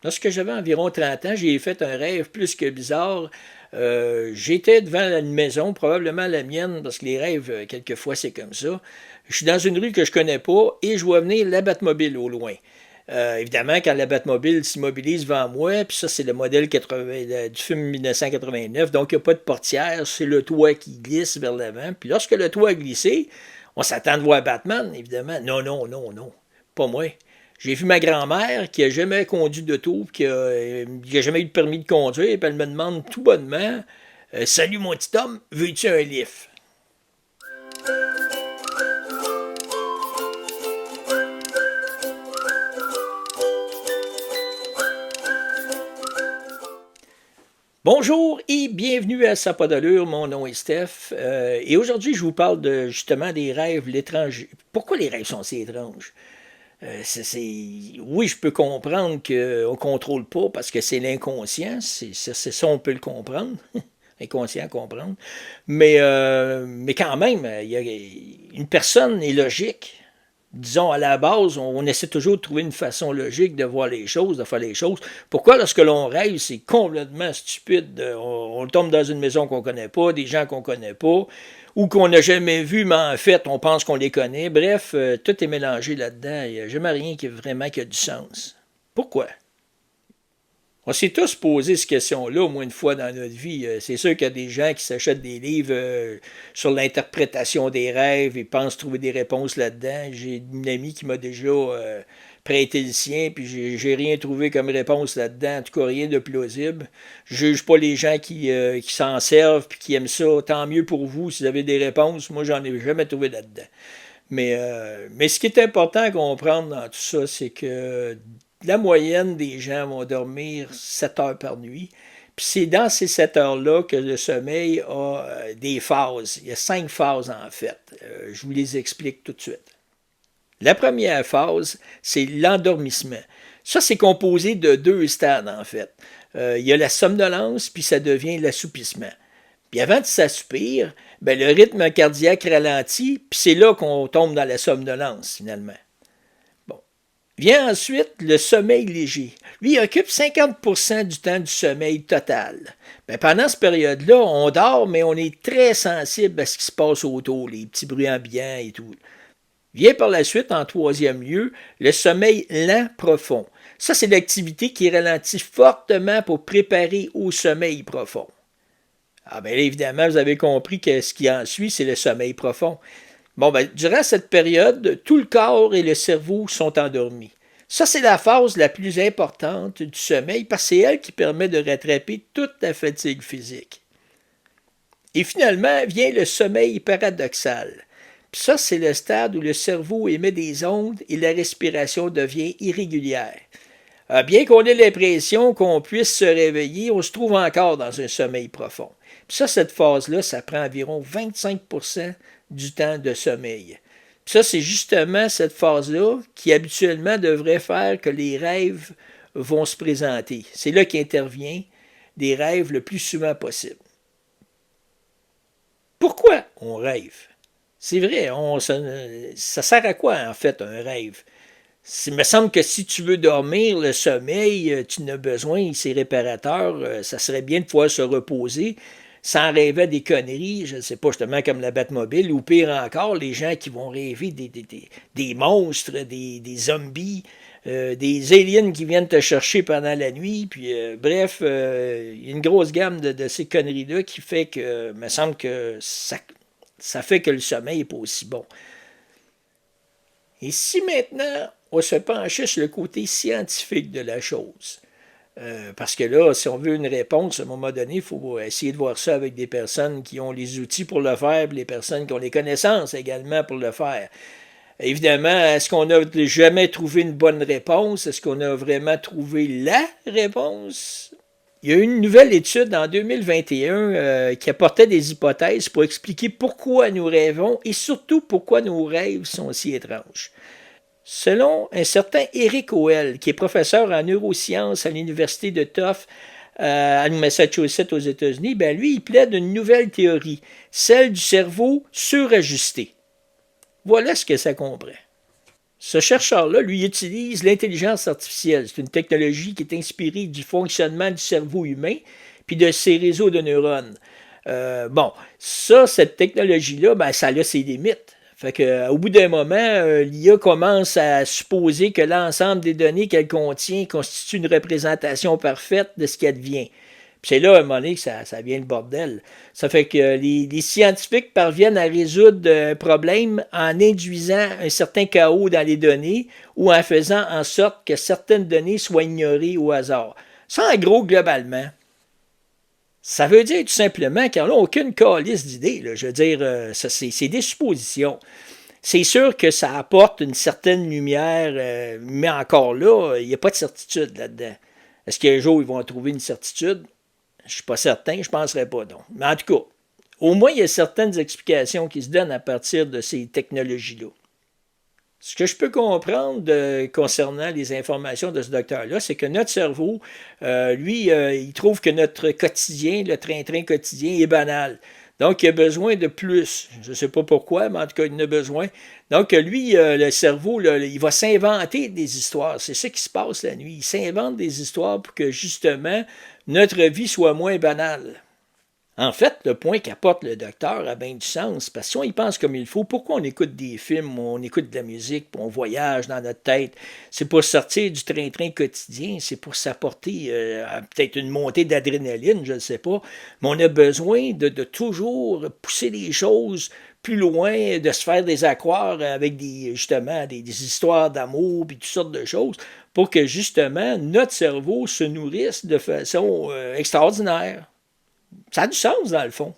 Lorsque j'avais environ 30 ans, j'ai fait un rêve plus que bizarre. J'étais devant une maison, probablement la mienne, parce que les rêves, quelquefois, c'est comme ça. Je suis dans une rue que je connais pas et je vois venir la Batmobile au loin. Évidemment, quand la Batmobile s'immobilise devant moi, puis ça, c'est le modèle 80, du film 1989, donc il n'y a pas de portière, c'est le toit qui glisse vers l'avant. Puis lorsque le toit a glissé, on s'attend de voir Batman, évidemment. Non, non, non, non, pas moi. J'ai vu ma grand-mère qui n'a jamais conduit d'auto, qui a jamais eu de permis de conduire, puis elle me demande tout bonnement Salut mon petit homme, veux-tu un lift? Bonjour et bienvenue à Ça pas d'allure, mon nom est Steph. Et aujourd'hui, je vous parle justement des rêves, l'étrange. Pourquoi les rêves sont si étranges? Oui, je peux comprendre qu'on ne contrôle pas parce que c'est l'inconscient, c'est ça, on peut le comprendre. Inconscient à comprendre. Mais quand même, une personne est logique. Disons, à la base, on essaie toujours de trouver une façon logique de voir les choses, de faire les choses. Pourquoi, lorsque l'on rêve, c'est complètement stupide? On tombe dans une maison qu'on ne connaît pas, des gens qu'on ne connaît pas, ou qu'on n'a jamais vu, mais en fait, on pense qu'on les connaît. Bref, tout est mélangé là-dedans. Il n'y a jamais rien qui a du sens. Pourquoi? On s'est tous posé cette question-là au moins une fois dans notre vie. C'est sûr qu'il y a des gens qui s'achètent des livres sur l'interprétation des rêves et pensent trouver des réponses là-dedans. J'ai une amie qui m'a déjà prêté le sien, puis j'ai rien trouvé comme réponse là-dedans, en tout cas rien de plausible. Je juge pas les gens qui s'en servent puis qui aiment ça. Tant mieux pour vous si vous avez des réponses. Moi, j'en ai jamais trouvé là-dedans. Mais ce qui est important à comprendre dans tout ça, c'est que la moyenne des gens vont dormir 7 heures par nuit. Puis c'est dans ces 7 heures-là que le sommeil a des phases. Il y a 5 phases en fait. Je vous les explique tout de suite. La première phase, c'est l'endormissement. Ça, c'est composé de deux stades en fait. Il y a la somnolence, puis ça devient l'assoupissement. Puis avant de s'assoupir, ben, le rythme cardiaque ralentit, puis c'est là qu'on tombe dans la somnolence finalement. Bon. Vient ensuite le sommeil léger. Lui, il occupe 50% du temps du sommeil total. Ben, pendant cette période-là, on dort, mais on est très sensible à ce qui se passe autour, les petits bruits ambiants et tout. Vient par la suite, en troisième lieu, le sommeil lent profond. Ça, c'est l'activité qui ralentit fortement pour préparer au sommeil profond. Ah bien évidemment, vous avez compris que ce qui en suit, c'est le sommeil profond. Bon, ben, durant cette période, tout le corps et le cerveau sont endormis. Ça, c'est la phase la plus importante du sommeil parce que c'est elle qui permet de rattraper toute la fatigue physique. Et finalement vient le sommeil paradoxal. Puis ça, c'est le stade où le cerveau émet des ondes et la respiration devient irrégulière. Bien qu'on ait l'impression qu'on puisse se réveiller, on se trouve encore dans un sommeil profond. Puis ça, cette phase-là, ça prend environ 25% du temps de sommeil. Puis ça, c'est justement cette phase-là qui habituellement devrait faire que les rêves vont se présenter. C'est là qu'intervient des rêves le plus souvent possible. Pourquoi on rêve? C'est vrai, ça sert à quoi en fait un rêve? Il me semble que si tu veux dormir, le sommeil, tu n'as besoin, c'est réparateur, ça serait bien de pouvoir se reposer sans rêver à des conneries, je ne sais pas, justement comme la Batmobile, ou pire encore, les gens qui vont rêver des monstres, des zombies, des aliens qui viennent te chercher pendant la nuit, puis bref, il y a une grosse gamme de ces conneries-là qui fait que, me semble que ça fait que le sommeil n'est pas aussi bon. Et si maintenant on se penchait sur le côté scientifique de la chose, parce que là, si on veut une réponse, à un moment donné, il faut essayer de voir ça avec des personnes qui ont les outils pour le faire, et les personnes qui ont les connaissances également pour le faire. Évidemment, est-ce qu'on n'a jamais trouvé une bonne réponse? Est-ce qu'on a vraiment trouvé la réponse? Il y a eu une nouvelle étude en 2021 qui apportait des hypothèses pour expliquer pourquoi nous rêvons et surtout pourquoi nos rêves sont si étranges. Selon un certain Eric Howell, qui est professeur en neurosciences à l'université de Tufts à Massachusetts aux États-Unis, ben lui, il plaide une nouvelle théorie, celle du cerveau surajusté. Voilà ce que ça comprend. Ce chercheur-là, lui, utilise l'intelligence artificielle. C'est une technologie qui est inspirée du fonctionnement du cerveau humain puis de ses réseaux de neurones. Bon, ça, cette technologie-là, ben, ça a ses limites. Fait que, au bout d'un moment, l'IA commence à supposer que l'ensemble des données qu'elle contient constitue une représentation parfaite de ce qui advient. Puis c'est là, à un moment donné, que ça vient le bordel. Ça fait que les scientifiques parviennent à résoudre un problème en induisant un certain chaos dans les données ou en faisant en sorte que certaines données soient ignorées au hasard. Ça, en gros, globalement, ça veut dire tout simplement qu'ils n'ont aucune calice d'idées. Je veux dire, c'est des suppositions. C'est sûr que ça apporte une certaine lumière, mais encore là, il n'y a pas de certitude là-dedans. Est-ce qu'un jour, ils vont trouver une certitude? Je ne suis pas certain, je ne penserais pas, non. Mais en tout cas, au moins, il y a certaines explications qui se donnent à partir de ces technologies-là. Ce que je peux comprendre concernant les informations de ce docteur-là, c'est que notre cerveau, lui, il trouve que notre quotidien, le train-train quotidien, est banal. Donc, il a besoin de plus. Je ne sais pas pourquoi, mais en tout cas, il en a besoin. Donc, lui, le cerveau, là, il va s'inventer des histoires. C'est ça qui se passe la nuit. Il s'invente des histoires pour que, justement, notre vie soit moins banale. En fait, le point qu'apporte le docteur a bien du sens, parce que si on y pense comme il faut, pourquoi on écoute des films, on écoute de la musique, puis on voyage dans notre tête? C'est pour sortir du train-train quotidien, c'est pour s'apporter peut-être une montée d'adrénaline, je ne sais pas, mais on a besoin de toujours pousser les choses plus loin, de se faire des accroires avec justement des histoires d'amour, puis toutes sortes de choses, pour que justement notre cerveau se nourrisse de façon extraordinaire. Ça a du sens, dans le fond.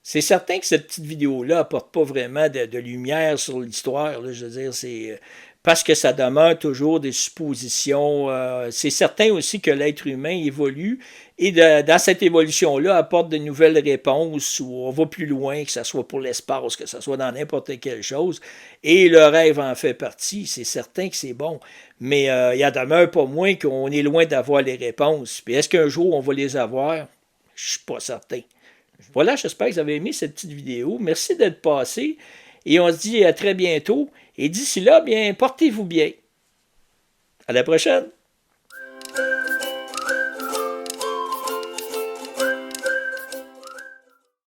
C'est certain que cette petite vidéo-là n'apporte pas vraiment de lumière sur l'histoire. Je veux dire, c'est parce que ça demeure toujours des suppositions. C'est certain aussi que l'être humain évolue et dans cette évolution-là apporte de nouvelles réponses où on va plus loin, que ce soit pour l'espace, que ce soit dans n'importe quelle chose. Et le rêve en fait partie. C'est certain que c'est bon. Mais il en demeure pas moins qu'on est loin d'avoir les réponses. Puis est-ce qu'un jour on va les avoir? Je ne suis pas certain. Voilà, j'espère que vous avez aimé cette petite vidéo. Merci d'être passé et on se dit à très bientôt. Et d'ici là, bien, portez-vous bien. À la prochaine!